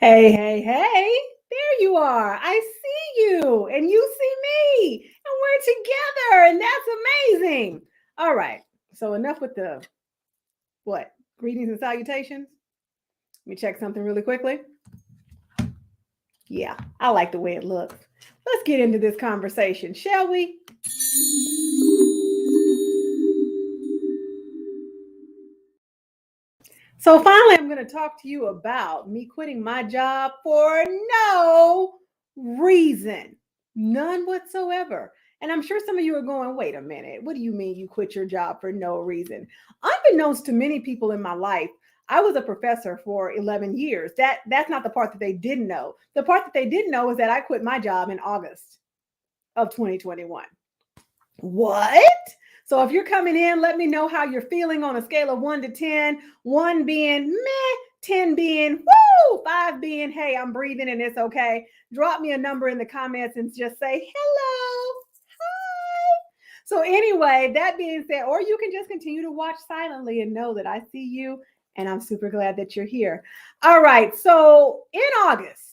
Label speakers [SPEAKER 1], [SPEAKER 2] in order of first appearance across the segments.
[SPEAKER 1] Hey, hey, hey, there you are. I see you and you see me and we're together and that's amazing. All right. So enough with the what? Greetings and salutations. Let me check something really quickly. Yeah, I like the way it looks. Let's get into this conversation, shall we? So finally, I'm going to talk to you about me quitting my job for no reason, none whatsoever. And I'm sure some of you are going, wait a minute, what do you mean you quit your job for no reason? Unbeknownst to many people in my life, I was a professor for 11 years. That's not the part that they didn't know. The part that they didn't know is that I quit my job in August of 2021. What? So if you're coming in, let me know how you're feeling on a scale of 1 to 10, 1 being meh, 10 being woo, 5 being hey, I'm breathing and it's okay. Drop me a number in the comments and just say hello. Hi. So anyway, that being said, or you can just continue to watch silently and know that I see you and I'm super glad that you're here. All right. So in August,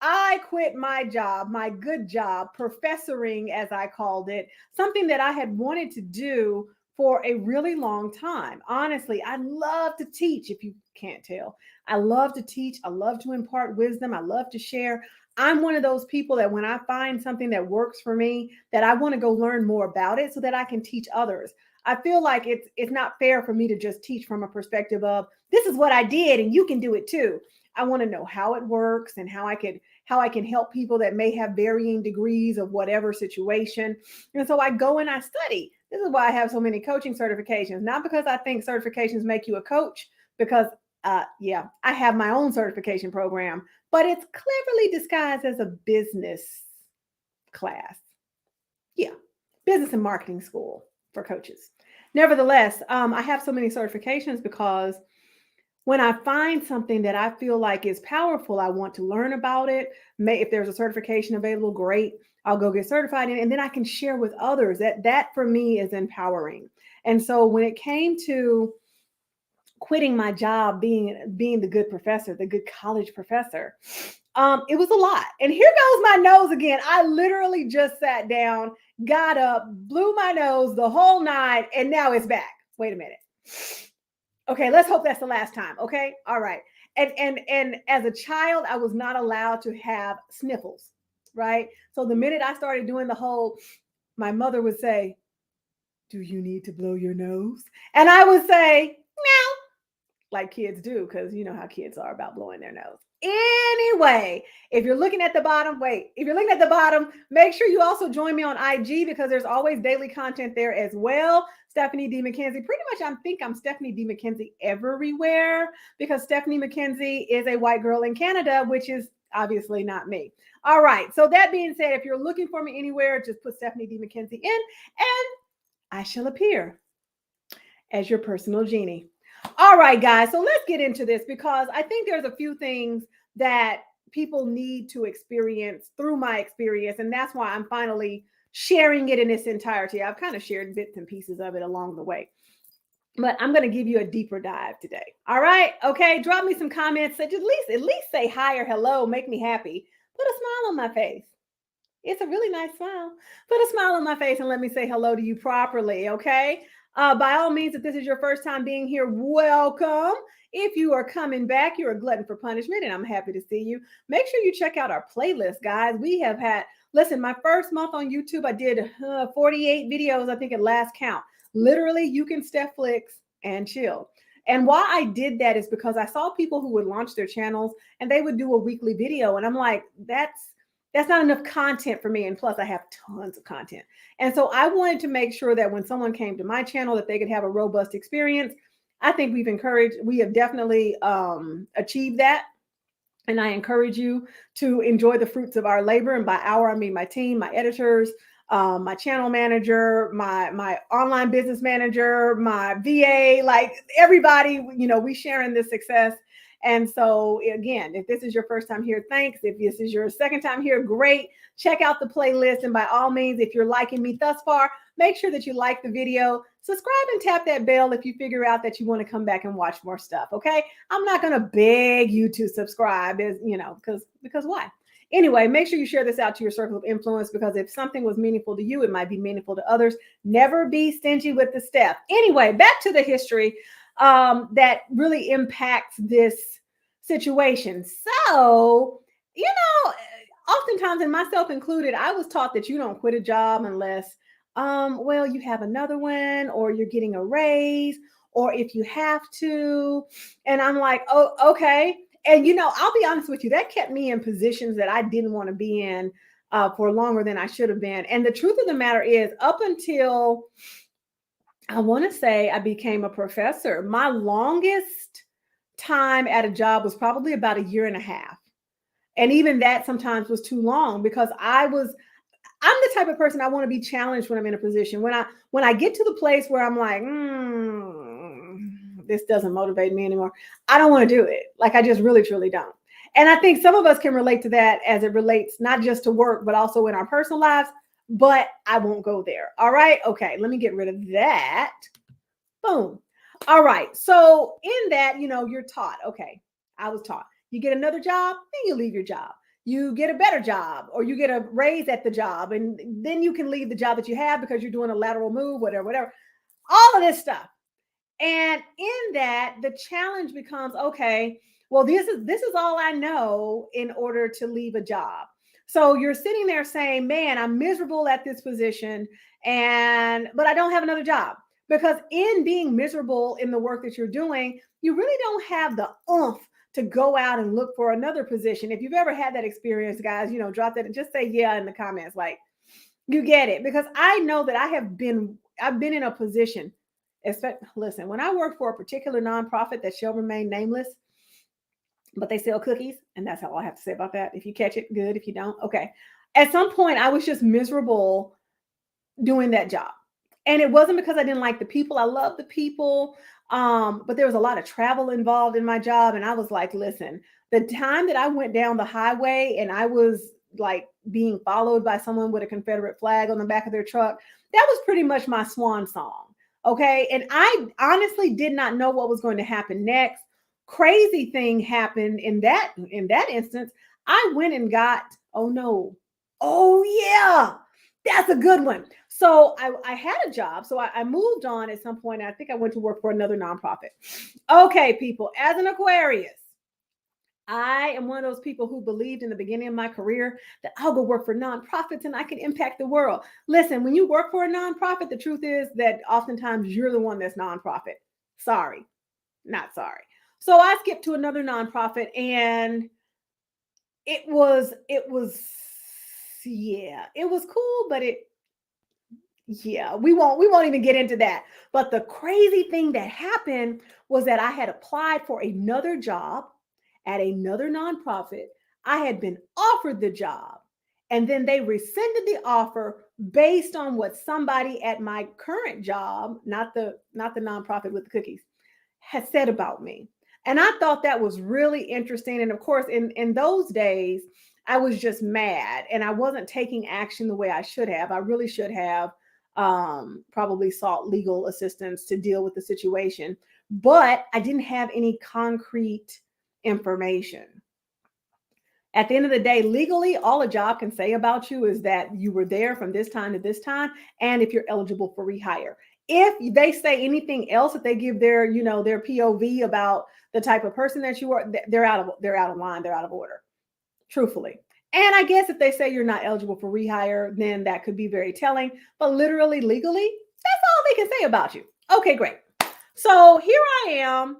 [SPEAKER 1] I quit my job, my good job, professoring, as I called it, something that I had wanted to do for a really long time. Honestly, I love to teach, if you can't tell. I love to teach. I love to impart wisdom. I love to share. I'm one of those people that when I find something that works for me, that I want to go learn more about it so that I can teach others. I feel like it's not fair for me to just teach from a perspective of this is what I did and you can do it too. I want to know how it works and how I can help people that may have varying degrees of whatever situation. And so I go and I study. This is why I have so many coaching certifications, not because I think certifications make you a coach, because yeah, I have my own certification program, but it's cleverly disguised as a business class. Yeah, business and marketing school for coaches. Nevertheless, I have so many certifications because when I find something that I feel like is powerful, I want to learn about it. If there's a certification available, great. I'll go get certified in it, and then I can share with others. That for me is empowering. And so when it came to quitting my job, being the good professor, the good college professor, it was a lot. And here goes my nose again. I literally just sat down, got up, blew my nose the whole night, and now it's back. Wait a minute. Okay, let's hope that's the last time. Okay, all right. And as a child, I was not allowed to have sniffles, right? So the minute I started doing the whole, my mother would say, "Do you need to blow your nose?" And I would say, like kids do, because you know how kids are about blowing their nose. Anyway, if you're looking at the bottom, if you're looking at the bottom, make sure you also join me on IG because there's always daily content there as well. Stephanie D. McKenzie. Pretty much, I think I'm Stephanie D. McKenzie everywhere because Stephanie McKenzie is a white girl in Canada, which is obviously not me. All right. So that being said, if you're looking for me anywhere, just put Stephanie D. McKenzie in and I shall appear as your personal genie. All right, guys. So let's get into this because I think there's a few things that people need to experience through my experience. And that's why I'm finally sharing it in its entirety. I've kind of shared bits and pieces of it along the way, but I'm going to give you a deeper dive today. All right. Okay. Drop me some comments. At least say hi or hello. Make me happy. Put a smile on my face. It's a really nice smile. Put a smile on my face and let me say hello to you properly, okay? By all means, if this is your first time being here, welcome. If you are coming back, you're a glutton for punishment, and I'm happy to see you. Make sure you check out our playlist, guys. We have had, listen, my first month on YouTube, I did 48 videos, I think at last count. Literally, you can step flicks and chill. And why I did that is because I saw people who would launch their channels and they would do a weekly video. And I'm like, that's not enough content for me. And plus I have tons of content. And so I wanted to make sure that when someone came to my channel that they could have a robust experience. I think we have definitely achieved that. And I encourage you to enjoy the fruits of our labor. And by our, I mean my team, my editors, my channel manager, my online business manager, my VA, like everybody, we sharing this success. And so again, if this is your first time here, thanks. If this is your second time here, great. Check out the playlist. And by all means, if you're liking me thus far, make sure that you like the video, subscribe and tap that bell if you figure out that you want to come back and watch more stuff. Okay. I'm not going to beg you to subscribe, because why? Anyway, make sure you share this out to your circle of influence, because if something was meaningful to you, it might be meaningful to others. Never be stingy with the step. Anyway, back to the history that really impacts this situation. So, oftentimes, and myself included, I was taught that you don't quit a job unless, you have another one, or you're getting a raise, or if you have to. And I'm like, oh, okay. And, I'll be honest with you, that kept me in positions that I didn't want to be in for longer than I should have been. And the truth of the matter is, up until I want to say I became a professor, my longest time at a job was probably about a year and a half. And even that sometimes was too long, because I'm the type of person, I want to be challenged when I'm in a position. When I get to the place where I'm like, this doesn't motivate me anymore, I don't want to do it. Like, I just really, truly don't. And I think some of us can relate to that as it relates not just to work, but also in our personal lives. But I won't go there. All right. Okay. Let me get rid of that. Boom. All right. So in that, you're taught. Okay. I was taught. You get another job, then you leave your job. You get a better job, or you get a raise at the job, and then you can leave the job that you have because you're doing a lateral move, whatever. All of this stuff. And in that, the challenge becomes, okay, well, this is all I know in order to leave a job. So you're sitting there saying, man, I'm miserable at this position, but I don't have another job. Because in being miserable in the work that you're doing, you really don't have the oomph to go out and look for another position. If you've ever had that experience, guys, drop that and just say yeah in the comments, like you get it. Because I know that I've been in a position. Listen, when I worked for a particular nonprofit that shall remain nameless, but they sell cookies, and that's all I have to say about that. If you catch it, good. If you don't, okay. At some point, I was just miserable doing that job. And it wasn't because I didn't like the people. I love the people. But there was a lot of travel involved in my job. And I was like, listen, the time that I went down the highway and I was like being followed by someone with a Confederate flag on the back of their truck, that was pretty much my swan song. Okay. And I honestly did not know what was going to happen next. Crazy thing happened in that instance. I went and got, oh no. Oh yeah. That's a good one. So I had a job. So I moved on at some point. I think I went to work for another nonprofit. Okay, people, as an Aquarius, I am one of those people who believed in the beginning of my career that I'll go work for nonprofits and I can impact the world. Listen, when you work for a nonprofit, the truth is that oftentimes you're the one that's nonprofit. Sorry, not sorry. So I skipped to another nonprofit, and it was cool, but we won't even get into that. But the crazy thing that happened was that I had applied for another job at another nonprofit. I had been offered the job, and then they rescinded the offer based on what somebody at my current job, not the nonprofit with the cookies, had said about me. And I thought that was really interesting. And of course, in those days, I was just mad, and I wasn't taking action the way I should have. I really should have probably sought legal assistance to deal with the situation, but I didn't have any concrete information. At the end of the day, legally, all a job can say about you is that you were there from this time to this time, and if you're eligible for rehire. If they say anything else, if they give their POV about the type of person that you are, they're out of line, they're out of order, truthfully. And I guess if they say you're not eligible for rehire, then that could be very telling. But literally, legally, that's all they can say about you. Okay, great. So here I am.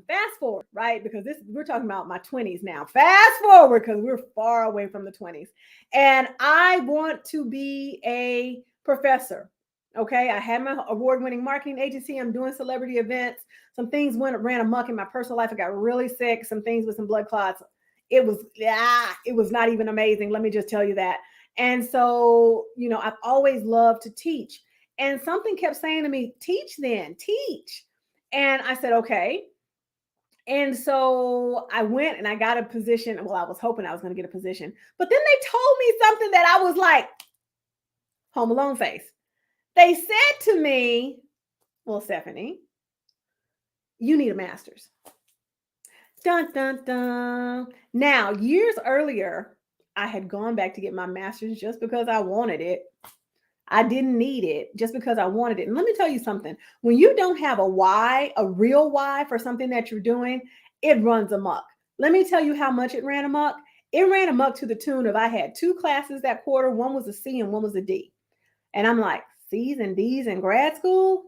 [SPEAKER 1] Fast forward, right? Because we're talking about my 20s now. Fast forward, because we're far away from the 20s. And I want to be a professor. Okay, I had my award-winning marketing agency. I'm doing celebrity events. Some things ran amok in my personal life. I got really sick. Some things with some blood clots. It was not even amazing. Let me just tell you that. And so, I've always loved to teach. And something kept saying to me, teach then, teach. And I said, okay. And so I went and I got a position. Well, I was hoping I was going to get a position, but then they told me something that I was like, Home Alone face. They said to me, well, Stephanie, you need a master's. Dun, dun, dun. Now, years earlier, I had gone back to get my master's just because I wanted it. I didn't need it just because I wanted it. And let me tell you something. When you don't have a why, a real why for something that you're doing, it runs amok. Let me tell you how much it ran amok. It ran amok to the tune of I had 2 classes that quarter. One was a C and one was a D. And I'm like, C's and D's in grad school?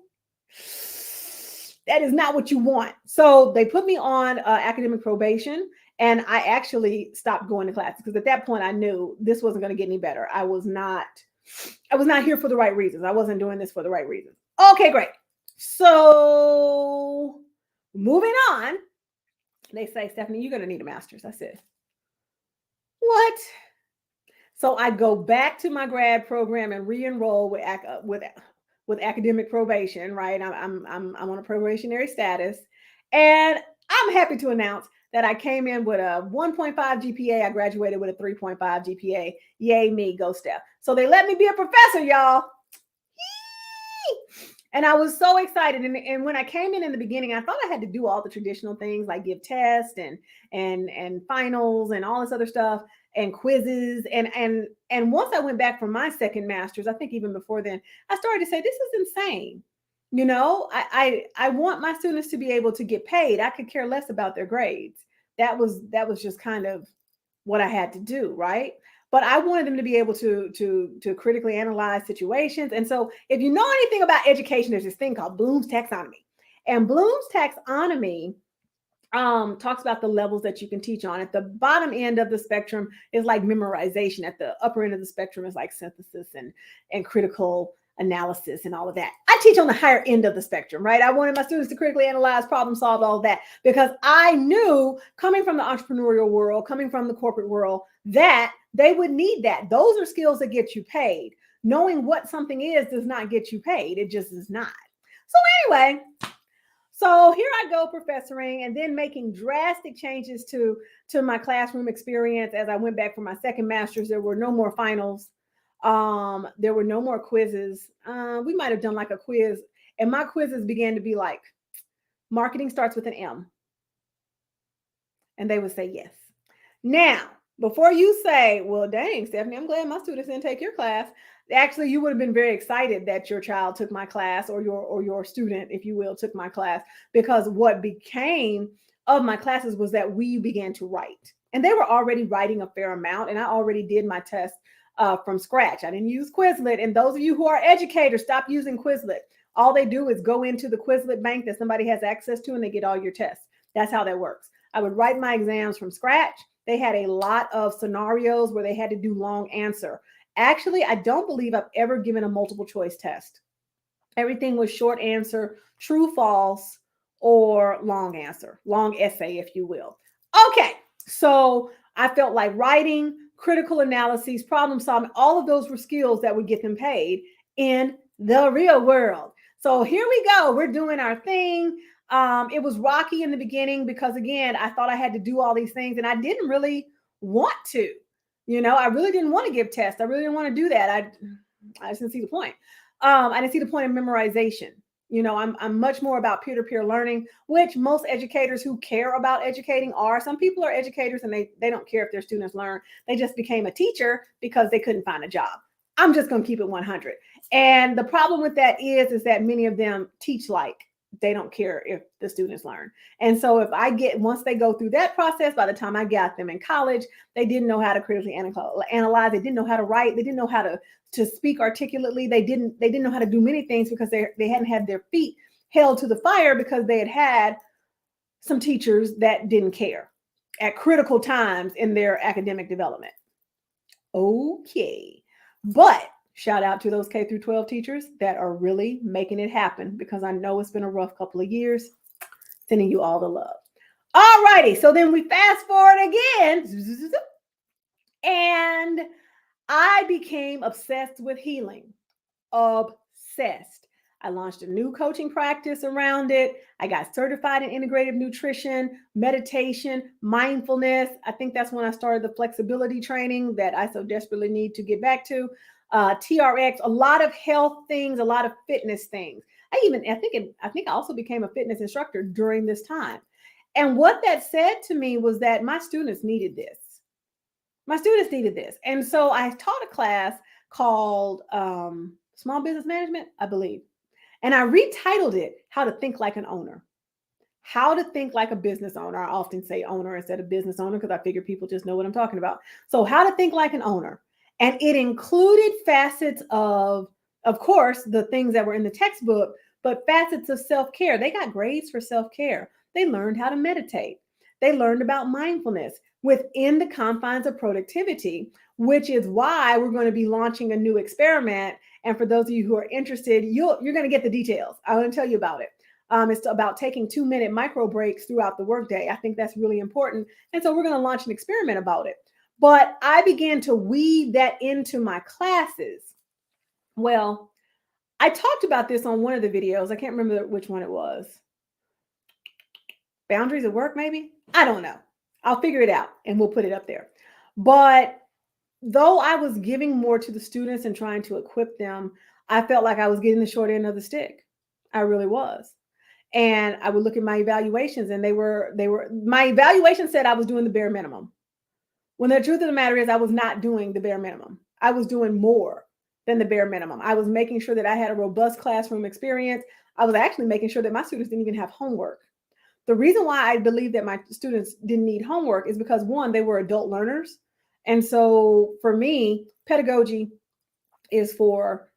[SPEAKER 1] That is not what you want. So they put me on academic probation, and I actually stopped going to classes because at that point I knew this wasn't going to get any better. I was not here for the right reasons. I wasn't doing this for the right reasons. Okay, great. So moving on, they say, Stephanie, you're going to need a master's. I said, what? So I go back to my grad program and re-enroll with academic probation, right? I'm on a probationary status, and I'm happy to announce that I came in with a 1.5 GPA. I graduated with a 3.5 GPA. Yay me, go Steph. So they let me be a professor, y'all. And I was so excited. And when I came in the beginning, I thought I had to do all the traditional things like give tests and finals and all this other stuff and quizzes. And once I went back for my second master's, I think even before then, I started to say, this is insane. You know, I want my students to be able to get paid. I could care less about their grades. That was just kind of what I had to do, right? But I wanted them to be able to critically analyze situations. And so if you know anything about education, there's this thing called Bloom's taxonomy. And Bloom's taxonomy talks about the levels that you can teach on. At the bottom end of the spectrum is like memorization. At the upper end of the spectrum is like synthesis and critical analysis and all of that. I teach on the higher end of the spectrum, right? I wanted my students to critically analyze, problem solve, all of that, because I knew coming from the entrepreneurial world, coming from the corporate world, that they would need that. Those are skills that get you paid. Knowing what something is does not get you paid. It just is not. So anyway, so here I go professoring and then making drastic changes to my classroom experience. As I went back for my second master's, there were no more finals. There were no more quizzes. We might have done like a quiz, and my quizzes began to be like, marketing starts with an M. And they would say yes. Now, before you say, well, dang, Stephanie, I'm glad my students didn't take your class. Actually, you would have been very excited that your child took my class, or your student, if you will, took my class, because what became of my classes was that we began to write. And they were already writing a fair amount, and I already did my test from scratch. I didn't use Quizlet. And those of you who are educators, stop using Quizlet. All they do is go into the Quizlet bank that somebody has access to, and they get all your tests. That's how that works. I would write my exams from scratch. They had a lot of scenarios where they had to do long answer. Actually, I don't believe I've ever given a multiple choice test. Everything was short answer, true, false, or long answer, long essay, if you will. Okay, so I felt like writing, critical analyses, problem solving, all of those were skills that would get them paid in the real world. So here we go. We're doing our thing. It was rocky in the beginning because, again, I thought I had to do all these things and I didn't really want to. You know, I really didn't want to give tests. I really didn't want to do that. I just didn't see the point. I didn't see the point of memorization. You know, I'm much more about peer-to-peer learning, which most educators who care about educating are. Some people are educators and they don't care if their students learn. They just became a teacher because they couldn't find a job. I'm just going to keep it 100. And the problem with that is that many of them teach like they don't care if the students learn. And so once they go through that process, by the time I got them in college, they didn't know how to critically analyze. They didn't know how to write. They didn't know how to speak articulately. They didn't know how to do many things because they hadn't had their feet held to the fire because they had some teachers that didn't care at critical times in their academic development. Okay. But shout out to those K through 12 teachers that are really making it happen, because I know it's been a rough couple of years. Sending you all the love. All righty. So then we fast forward again. And I became obsessed with healing. Obsessed. I launched a new coaching practice around it. I got certified in integrative nutrition, meditation, mindfulness. I think that's when I started the flexibility training that I so desperately need to get back to. TRX, a lot of health things, a lot of fitness things. I think I also became a fitness instructor during this time. And what that said to me was that my students needed this. My students needed this. And so I taught a class called Small Business Management, I believe. And I retitled it How to Think Like an Owner. How to think like a business owner. I often say owner instead of business owner because I figure people just know what I'm talking about. So, how to think like an owner. And it included facets of course, the things that were in the textbook, but facets of self care. They got grades for self care. They learned how to meditate. They learned about mindfulness within the confines of productivity, which is why we're going to be launching a new experiment. And for those of you who are interested, you're going to get the details. I want to tell you about it. It's about taking 2-minute micro breaks throughout the workday. I think that's really important. And so we're going to launch an experiment about it. But I began to weave that into my classes. Well, I talked about this on one of the videos. I can't remember which one it was. Boundaries at work, maybe? I don't know. I'll figure it out and we'll put it up there. But though I was giving more to the students and trying to equip them, I felt like I was getting the short end of the stick. I really was. And I would look at my evaluations and my evaluation said I was doing the bare minimum. When the truth of the matter is I was not doing the bare minimum. I was doing more than the bare minimum. I was making sure that I had a robust classroom experience. I was actually making sure that my students didn't even have homework. The reason why I believe that my students didn't need homework is because, one, they were adult learners. And so for me, pedagogy is for,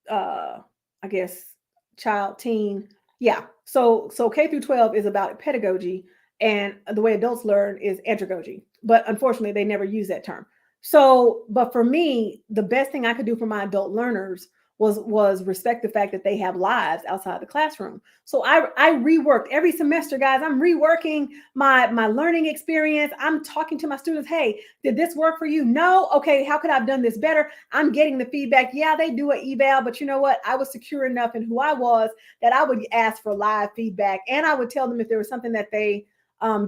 [SPEAKER 1] I guess, child, teen. Yeah. So K through 12 is about pedagogy, and the way adults learn is andragogy. But unfortunately, they never use that term. So, but for me, the best thing I could do for my adult learners was respect the fact that they have lives outside the classroom. So I reworked every semester, guys. I'm reworking my learning experience. I'm talking to my students. Hey, did this work for you? No. Okay. How could I have done this better? I'm getting the feedback. Yeah, they do an eval, but you know what? I was secure enough in who I was that I would ask for live feedback, and I would tell them if there was something that they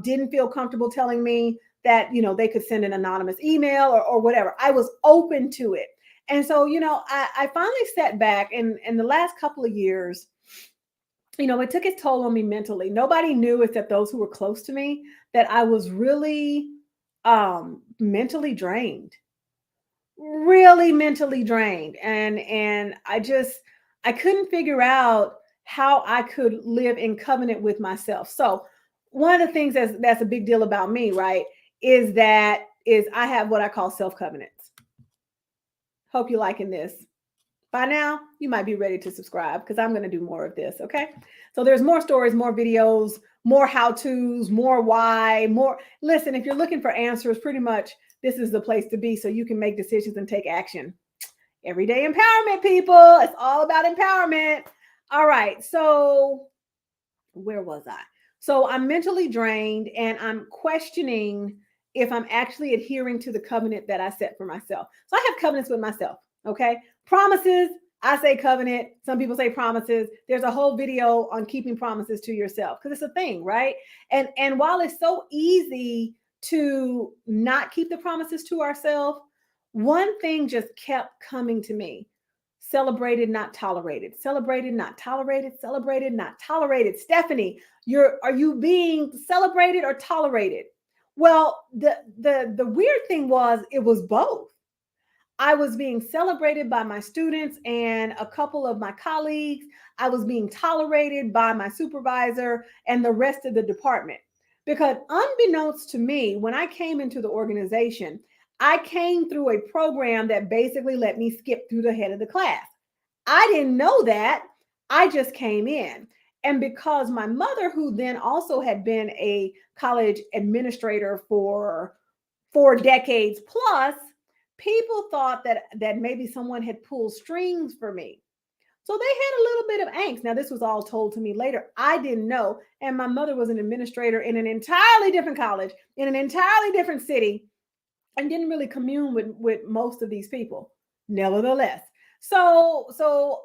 [SPEAKER 1] didn't feel comfortable telling me, that they could send an anonymous email or whatever. I was open to it. And so, I finally sat back, and in the last couple of years, it took its toll on me mentally. Nobody knew except those who were close to me that I was really mentally drained, really mentally drained. And I couldn't figure out how I could live in covenant with myself. So one of the things that's a big deal about me, right, is I have what I call self-covenants. Hope you're liking this. By now, you might be ready to subscribe because I'm going to do more of this, okay? So there's more stories, more videos, more how-tos, more why, more. Listen, if you're looking for answers, pretty much this is the place to be so you can make decisions and take action. Everyday empowerment, people. It's all about empowerment. All right, so where was I? So I'm mentally drained and I'm questioning if I'm actually adhering to the covenant that I set for myself. So I have covenants with myself, okay? Promises, I say covenant. Some people say promises. There's a whole video on keeping promises to yourself because it's a thing, right? And while it's so easy to not keep the promises to ourselves, one thing just kept coming to me. Celebrated, not tolerated. Celebrated, not tolerated. Celebrated, not tolerated. Stephanie, are you being celebrated or tolerated? Well, the weird thing was it was both. I was being celebrated by my students and a couple of my colleagues. I was being tolerated by my supervisor and the rest of the department. Because unbeknownst to me, when I came into the organization, I came through a program that basically let me skip through the head of the class. I didn't know that. I just came in. And because my mother, who then also had been a college administrator for 4 decades plus, people thought that maybe someone had pulled strings for me. So they had a little bit of angst. Now, this was all told to me later. I didn't know. And my mother was an administrator in an entirely different college, in an entirely different city, and didn't really commune with most of these people. Nevertheless, so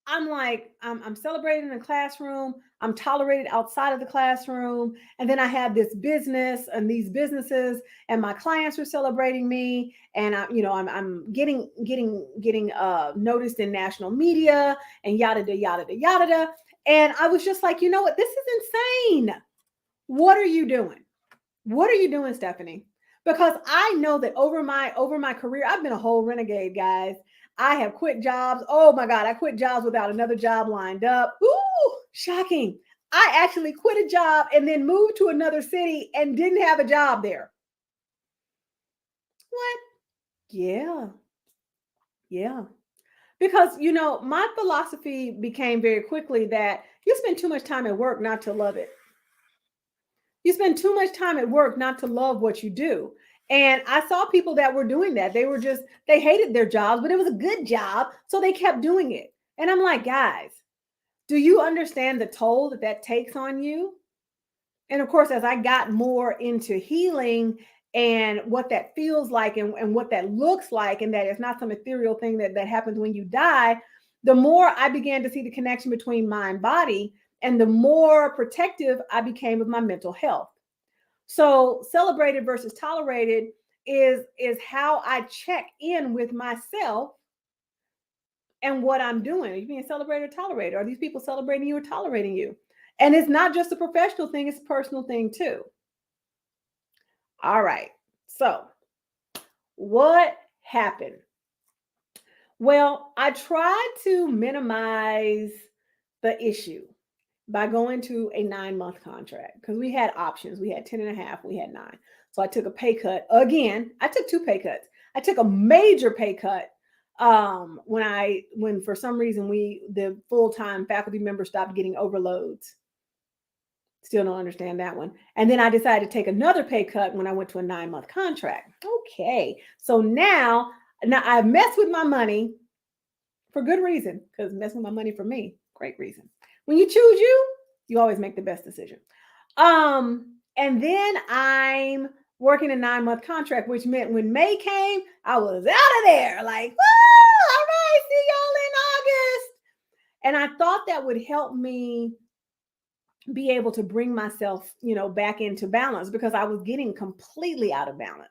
[SPEAKER 1] I'm like, I'm celebrated in the classroom. I'm tolerated outside of the classroom. And then I had this business and these businesses, and my clients were celebrating me. And I'm getting noticed in national media and yada da yada da yada da. And I was just like, you know what? This is insane. What are you doing? What are you doing, Stephanie? Because I know that over my career, I've been a whole renegade, guys. I have quit jobs. Oh my God, I quit jobs without another job lined up. Ooh, shocking. I actually quit a job and then moved to another city and didn't have a job there. What? Yeah. Yeah. Because, my philosophy became very quickly that you spend too much time at work not to love it. You spend too much time at work not to love what you do. And I saw people that were doing that. They hated their jobs, but it was a good job. So they kept doing it. And I'm like, guys, do you understand the toll that that takes on you? And of course, as I got more into healing and what that feels like and what that looks like, and that it's not some ethereal thing that happens when you die, the more I began to see the connection between mind and body, and the more protective I became of my mental health. So celebrated versus tolerated is how I check in with myself and what I'm doing. Are you being celebrated or tolerated? Are these people celebrating you or tolerating you? And it's not just a professional thing, it's a personal thing too. All right. So, what happened? Well, I tried to minimize the issue by going to a 9-month contract because we had options. We had 10 and a half, we had 9. So I took a pay cut. Again, I took 2 pay cuts. I took a major pay cut when for some reason the full-time faculty members stopped getting overloads. Still don't understand that one. And then I decided to take another pay cut when I went to a 9-month contract. Okay. So now I've messed with my money for good reason, because messing with my money for me, great reason. When you choose you always make the best decision. And then I'm working a 9-month contract, which meant when May came, I was out of there. Like, woo, all right, see y'all in August. And I thought that would help me be able to bring myself, back into balance, because I was getting completely out of balance.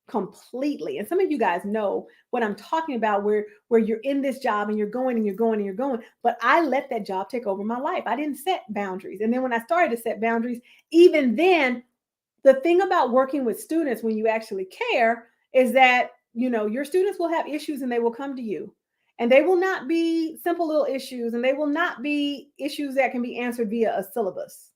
[SPEAKER 1] Completely. And some of you guys know what I'm talking about, where you're in this job and you're going and you're going and you're going. But I let that job take over my life. I didn't set boundaries. And then when I started to set boundaries, even then, the thing about working with students when you actually care is that, your students will have issues and they will come to you. And they will not be simple little issues, and they will not be issues that can be answered via a syllabus.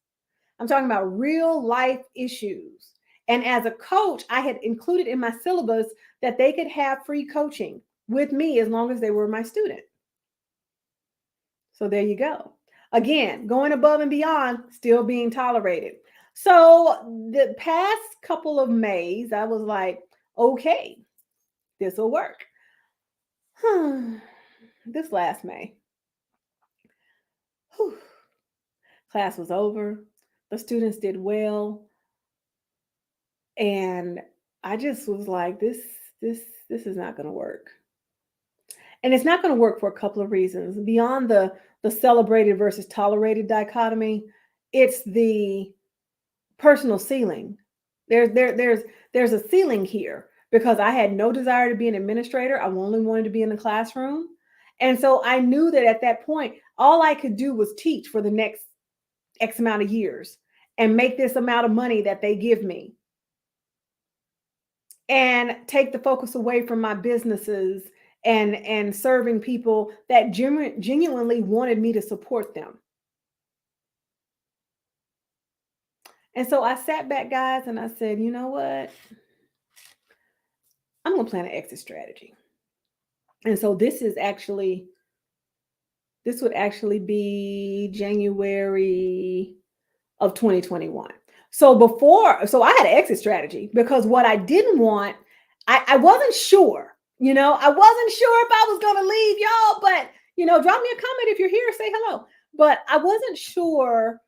[SPEAKER 1] I'm talking about real life issues. And as a coach, I had included in my syllabus that they could have free coaching with me as long as they were my student. So there you go. Again, going above and beyond, still being tolerated. So the past couple of Mays, I was like, okay, this will work. This last May, class was over. The students did well. And I just was like, this is not going to work. And it's not going to work for a couple of reasons. Beyond the celebrated versus tolerated dichotomy, it's the personal ceiling. There's a ceiling here, because I had no desire to be an administrator. I only wanted to be in the classroom. And so I knew that at that point, all I could do was teach for the next X amount of years and make this amount of money that they give me, and take the focus away from my businesses and serving people that genuinely wanted me to support them. And so I sat back, guys, and I said, you know what? I'm going to plan an exit strategy. And so this would actually be January of 2021. So I had an exit strategy, because what I didn't want, I wasn't sure, I wasn't sure if I was going to leave y'all, but, drop me a comment if you're here, say hello. But I wasn't sure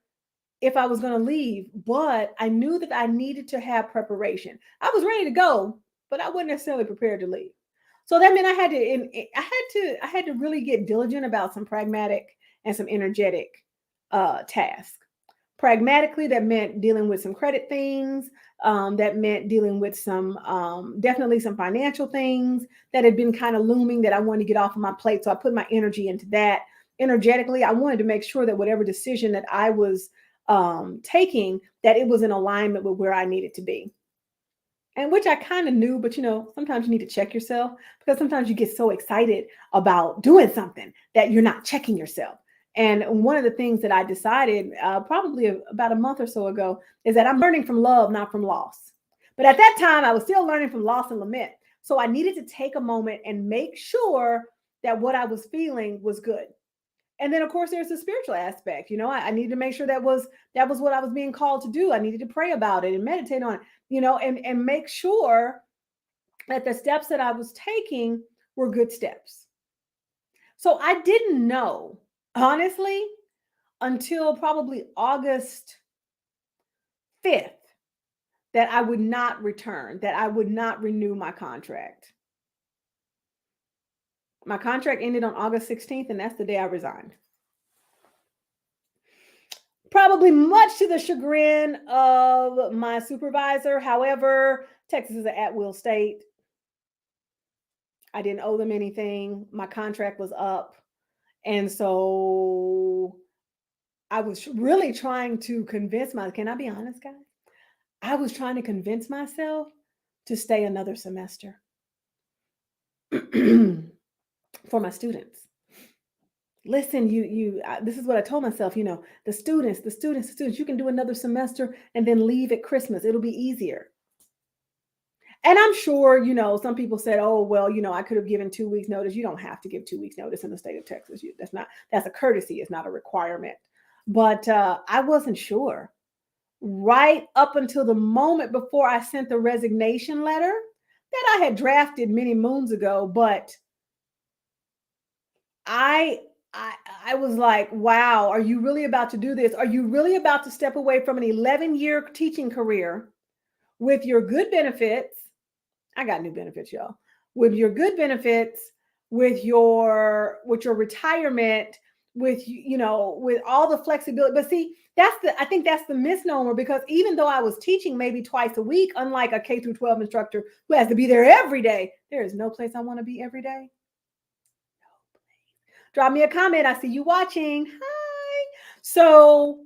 [SPEAKER 1] if I was going to leave, but I knew that I needed to have preparation. I was ready to go, but I wasn't necessarily prepared to leave. So that meant I had to really get diligent about some pragmatic and some energetic tasks. Pragmatically, that meant dealing with some credit things. That meant dealing with some, definitely some financial things that had been kind of looming that I wanted to get off of my plate. So I put my energy into that. Energetically, I wanted to make sure that whatever decision that I was taking, that it was in alignment with where I needed to be. And which I kind of knew, but sometimes you need to check yourself because sometimes you get so excited about doing something that you're not checking yourself. And one of the things that I decided probably about a month or so ago is that I'm learning from love, not from loss. But at that time, I was still learning from loss and lament. So I needed to take a moment and make sure that what I was feeling was good. And then, of course, there's the spiritual aspect. I needed to make sure that was what I was being called to do. I needed to pray about it and meditate on it, and make sure that the steps that I was taking were good steps. So I didn't know, honestly, until probably August 5th that I would not return, that I would not renew my contract. My contract ended on August 16th, and that's the day I resigned. Probably much to the chagrin of my supervisor. However, Texas is an at-will state. I didn't owe them anything. My contract was up. And so I was really trying to can I be honest, guys? I was trying to convince myself to stay another semester for my students. Listen, this is what I told myself, the students, you can do another semester and then leave at Christmas. It'll be easier. And I'm sure, some people said, oh, well, I could have given 2 weeks notice. You don't have to give 2 weeks notice in the state of Texas. That's a courtesy. It's not a requirement. But I wasn't sure right up until the moment before I sent the resignation letter that I had drafted many moons ago. But I was like, wow, are you really about to do this? Are you really about to step away from an 11-year teaching career with your good benefits? I got new benefits, y'all. With your good benefits, with your retirement, with with all the flexibility. But see, I think that's the misnomer, because even though I was teaching maybe twice a week, unlike a K through 12 instructor who has to be there every day, there is no place I want to be every day. Drop me a comment. I see you watching. Hi. So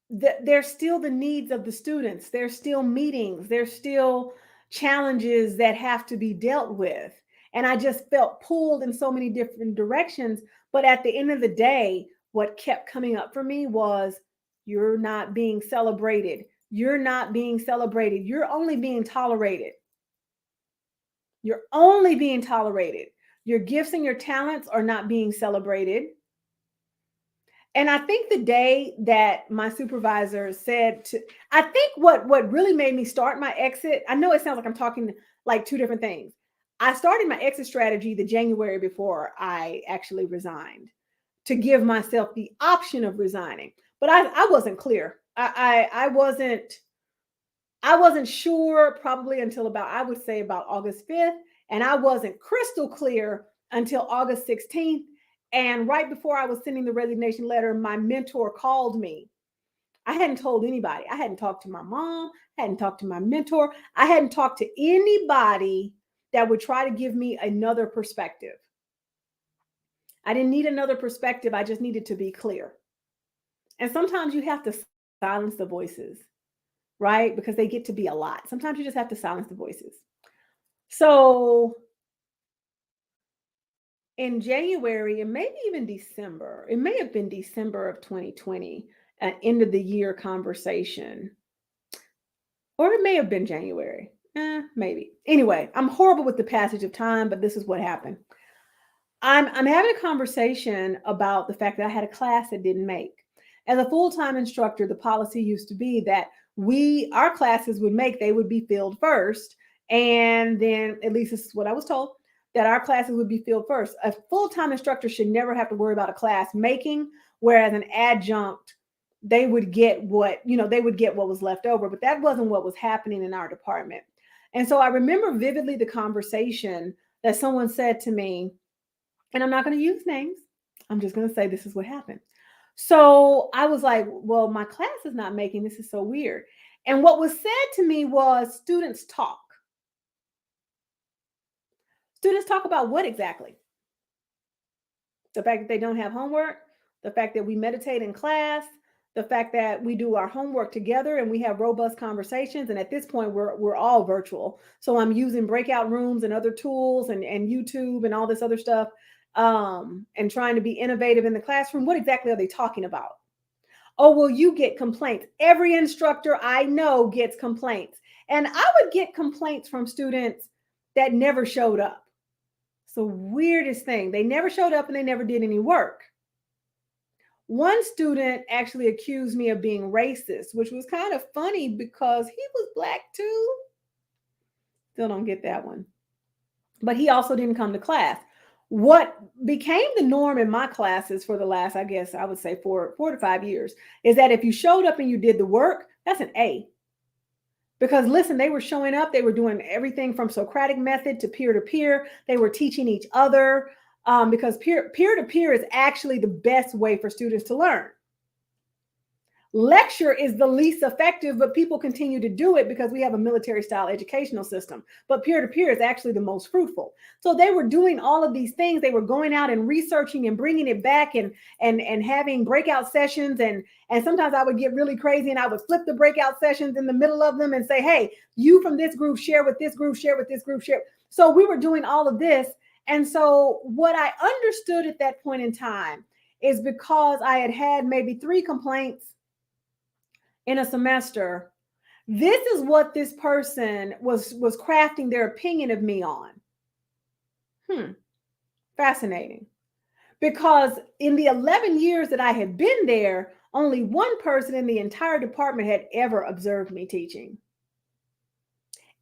[SPEAKER 1] there's still the needs of the students. There's still meetings. There's still challenges that have to be dealt with. And I just felt pulled in so many different directions. But at the end of the day, what kept coming up for me was, you're not being celebrated. You're not being celebrated. You're only being tolerated. You're only being tolerated. Your gifts and your talents are not being celebrated. And I think the day that my supervisor I think what really made me start my exit, I know it sounds like I'm talking like two different things. I started my exit strategy the January before I actually resigned, to give myself the option of resigning. But I wasn't clear. I wasn't sure probably until I would say about August 5th. And I wasn't crystal clear until August 16th. And right before I was sending the resignation letter, my mentor called me. I hadn't told anybody. I hadn't talked to my mom. I hadn't talked to my mentor. I hadn't talked to anybody that would try to give me another perspective. I didn't need another perspective. I just needed to be clear. And sometimes you have to silence the voices, right? Because they get to be a lot. Sometimes you just have to silence the voices. So in January, and maybe even December, it may have been December of 2020, an end of the year conversation, or it may have been January, maybe. Anyway, I'm horrible with the passage of time, but this is what happened. I'm having a conversation about the fact that I had a class that didn't make. As a full-time instructor, the policy used to be that our classes they would be filled first. And then, at least this is what I was told, that our classes would be filled first. A full-time instructor should never have to worry about a class making, whereas an adjunct, they would get what was left over. But that wasn't what was happening in our department. And so I remember vividly the conversation that someone said to me, and I'm not going to use names. I'm just going to say this is what happened. So I was like, well, my class is not making this is so weird. And what was said to me was students talk. Students talk about what exactly? The fact that they don't have homework, the fact that we meditate in class, the fact that we do our homework together and we have robust conversations. And at this point, we're all virtual. So I'm using breakout rooms and other tools and YouTube and all this other stuff, and trying to be innovative in the classroom. What exactly are they talking about? Oh, well, you get complaints. Every instructor I know gets complaints. And I would get complaints from students that never showed up. So weirdest thing, they never showed up and they never did any work. One student actually accused me of being racist, which was kind of funny because he was Black too. Still don't get that one. But he also didn't come to class. What became the norm in my classes for the last, I guess I would say 4 to 5 years, is that if you showed up and you did the work, that's an A. Because listen, they were showing up, they were doing everything from Socratic method to peer. They were teaching each other, because peer to peer is actually the best way for students to learn. Lecture is the least effective, but people continue to do it because we have a military style educational system. But peer to peer is actually the most fruitful. So they were doing all of these things. They were going out and researching and bringing it back and having breakout sessions. And sometimes I would get really crazy and I would flip the breakout sessions in the middle of them and say, hey, you from this group, share with this group, share with this group, share. So we were doing all of this. And so what I understood at that point in time is because I had had maybe 3 complaints in a semester, this is what this person was crafting their opinion of me on. Fascinating. Because in the 11 years that I had been there, only one person in the entire department had ever observed me teaching.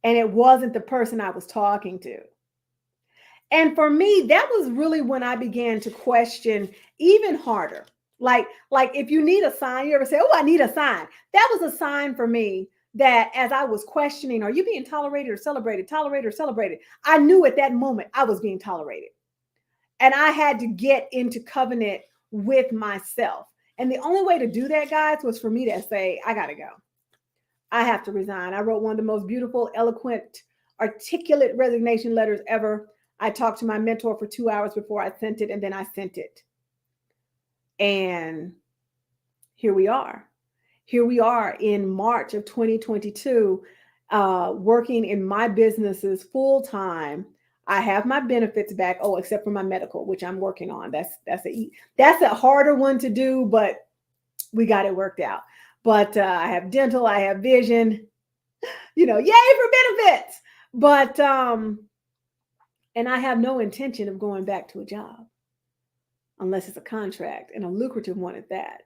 [SPEAKER 1] And it wasn't the person I was talking to. And for me, that was really when I began to question even harder. Like if you need a sign, you ever say, oh, I need a sign. That was a sign for me that as I was questioning, are you being tolerated or celebrated, tolerated or celebrated? I knew at that moment I was being tolerated. And I had to get into covenant with myself. And the only way to do that, guys, was for me to say, I got to go. I have to resign. I wrote one of the most beautiful, eloquent, articulate resignation letters ever. I talked to my mentor for 2 hours before I sent it, and then I sent it. And here we are. Here we are in March of 2022, working in my businesses full time. I have my benefits back. Oh, except for my medical, which I'm working on. That's a harder one to do, but we got it worked out. But I have dental, I have vision. Yay for benefits. But and I have no intention of going back to a job unless it's a contract and a lucrative one at that.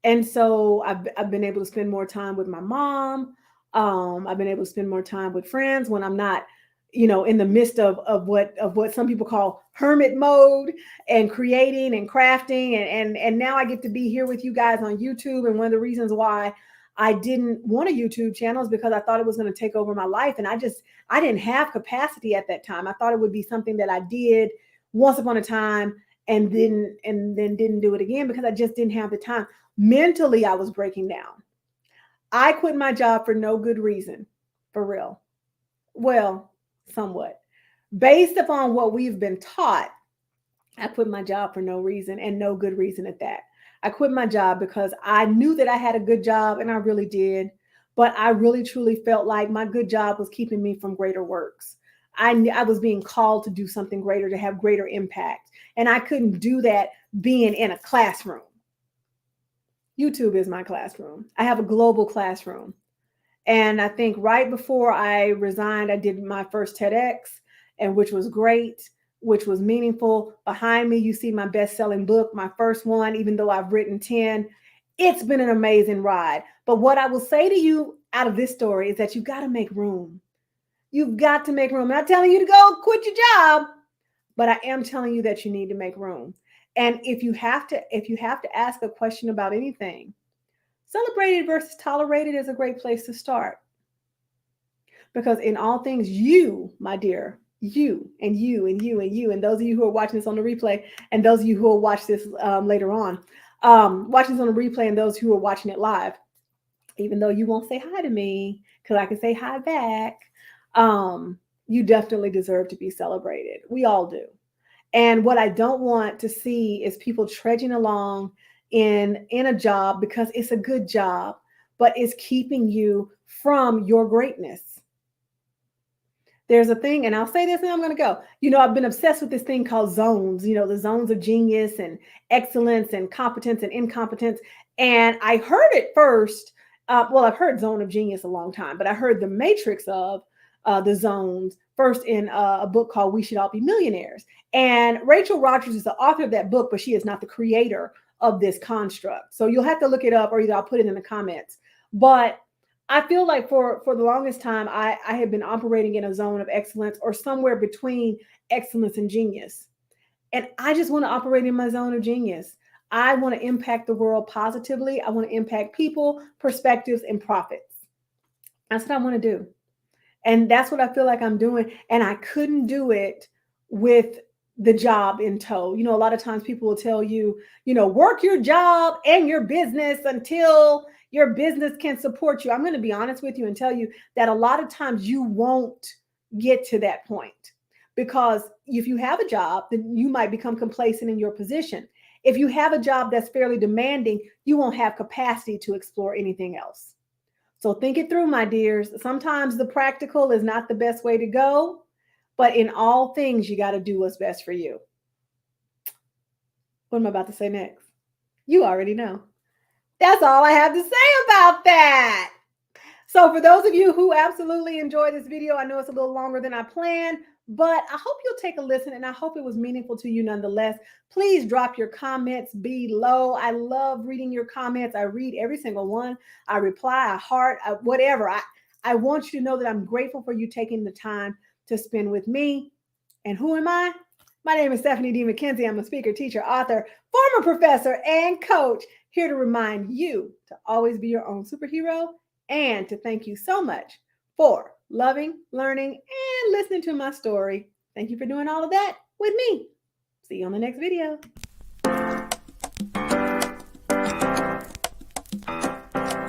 [SPEAKER 1] And so I've been able to spend more time with my mom. I've been able to spend more time with friends when I'm not, in the midst of what some people call hermit mode and creating and crafting. And now I get to be here with you guys on YouTube. And one of the reasons why I didn't want a YouTube channel is because I thought it was going to take over my life. And I didn't have capacity at that time. I thought it would be something that I did once upon a time and then didn't do it again because I just didn't have the time. Mentally, I was breaking down. I quit my job for no good reason, for real. Well, somewhat. Based upon what we've been taught, I quit my job for no reason and no good reason at that. I quit my job because I knew that I had a good job and I really did, but I really truly felt like my good job was keeping me from greater works. I was being called to do something greater, to have greater impact, and I couldn't do that being in a classroom. YouTube is my classroom. I have a global classroom. And I think right before I resigned, I did my first TEDx, and which was great, which was meaningful. Behind me, you see my best-selling book, my first one, even though I've written 10. It's been an amazing ride. But what I will say to you out of this story is that you've got to make room. You've got to make room. I'm not telling you to go quit your job, but I am telling you that you need to make room. And if you have to ask a question about anything, celebrated versus tolerated is a great place to start. Because in all things, you, my dear, you and you and you and you, and those of you who are watching this on the replay, and those of you who will watch this later on, watching this on the replay, and those who are watching it live, even though you won't say hi to me, because I can say hi back, you definitely deserve to be celebrated. We all do. And what I don't want to see is people trudging along in a job because it's a good job, but it's keeping you from your greatness. There's a thing, and I'll say this and I'm going to go. I've been obsessed with this thing called zones, the zones of genius and excellence and competence and incompetence. And I heard it first. I've heard zone of genius a long time, but I heard the matrix of the zones first in a book called We Should All Be Millionaires. And Rachel Rodgers is the author of that book, but she is not the creator of this construct. So you'll have to look it up, or either I'll put it in the comments. But I feel like for the longest time, I have been operating in a zone of excellence or somewhere between excellence and genius. And I just want to operate in my zone of genius. I want to impact the world positively. I want to impact people, perspectives, and profits. That's what I want to do. And that's what I feel like I'm doing. And I couldn't do it with the job in tow. A lot of times people will tell you, work your job and your business until your business can support you. I'm going to be honest with you and tell you that a lot of times you won't get to that point, because if you have a job, then you might become complacent in your position. If you have a job that's fairly demanding, you won't have capacity to explore anything else. So think it through, my dears. Sometimes the practical is not the best way to go, but in all things, you got to do what's best for you. What am I about to say next? You already know. That's all I have to say about that. So for those of you who absolutely enjoyed this video, I know it's a little longer than I planned, but I hope you'll take a listen, and I hope it was meaningful to you nonetheless. Please drop your comments below. I love reading your comments. I read every single one. I reply, I heart, whatever. I want you to know that I'm grateful for you taking the time to spend with me. And who am I? My name is Stephanie D. McKenzie. I'm a speaker, teacher, author, former professor, and coach, here to remind you to always be your own superhero, and to thank you so much for loving, learning, and listening to my story. Thank you for doing all of that with me. See you on the next video.